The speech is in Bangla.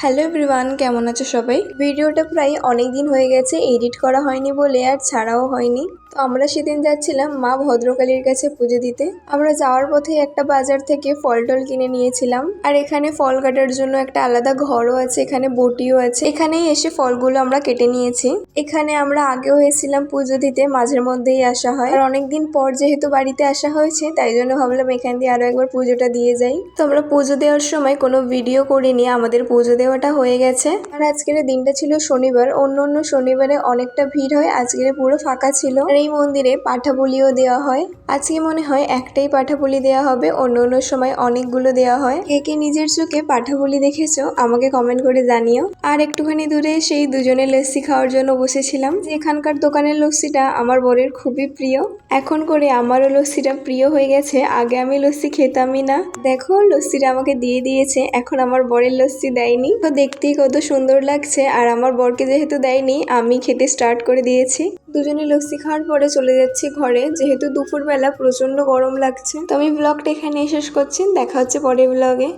হ্যালো এভরিওয়ান, কেমন আছো সবাই? ভিডিওটা প্রায় অনেক দিন হয়ে গেছে, এডিট করা হয়নি বলে আর ছাড়াও হয়নি। তো আমরা সেদিন যাচ্ছিলাম মা ভদ্রকালীর কাছে পুজো দিতে। আমরা যাওয়ার পথে একটা বাজার থেকে ফল টল কিনে নিয়েছিলাম। আর এখানে ফল কাটার জন্য একটা আলাদা ঘরও আছে, এখানে বটিও আছে। এখানেই এসে ফলগুলো আমরা কেটে নিয়েছি। এখানে আমরা আগেও এসেছিলাম পুজো দিতে, মাঝের মধ্যেই আসা হয়। আর অনেকদিন পর যেহেতু বাড়িতে আসা হয়েছে, তাই জন্য ভাবলাম এখান দিয়ে আরো একবার পুজোটা দিয়ে যাই। তো আমরা পুজো দেওয়ার সময় কোনো ভিডিও করিনি, আমাদের পুজো দেওয়াটা হয়ে গেছে। আর আজকের দিনটা ছিল শনিবার, অন্য শনিবারে অনেকটা ভিড় হয়, আজকের পুরো ফাঁকা ছিল। আর এই মন্দিরে পাঠা বলিও দেওয়া হয়। আজকে মনে হয় একটাই পাঠা বলি দেওয়া হবে, অন্য সময় অনেকগুলো দেওয়া হয়। কে কে নিজের চোখে পাঠা বলি দেখেছো আমাকে কমেন্ট করে জানিও। আর একটুখানি দূরে সেই দুজনে লস্যি খাওয়ার জন্য বসেছিলাম। এখানকার দোকানের লস্যিটা আমার বরের খুবই প্রিয়। এখন করে আমারও লস্যিটা প্রিয় হয়ে গেছে, আগে আমি লস্যি খেতামই না। দেখো লস্যিটা আমাকে দিয়ে দিয়েছে, এখন আমার বরের লস্যি দেয়নি। তো দেখতেই কত সুন্দর লাগছে, আর আমার বরকে যেহেতু দেয়নি আমি খেতে স্টার্ট করে দিয়েছি। দুজনে লস্যি খাওয়ার পরে চলে যাচ্ছি ঘরে, যেহেতু দুপুরবেলা প্রচন্ড গরম লাগছে। তো আমি ব্লগটা এখানে শেষ করছি, দেখা হচ্ছে পরের ব্লগে।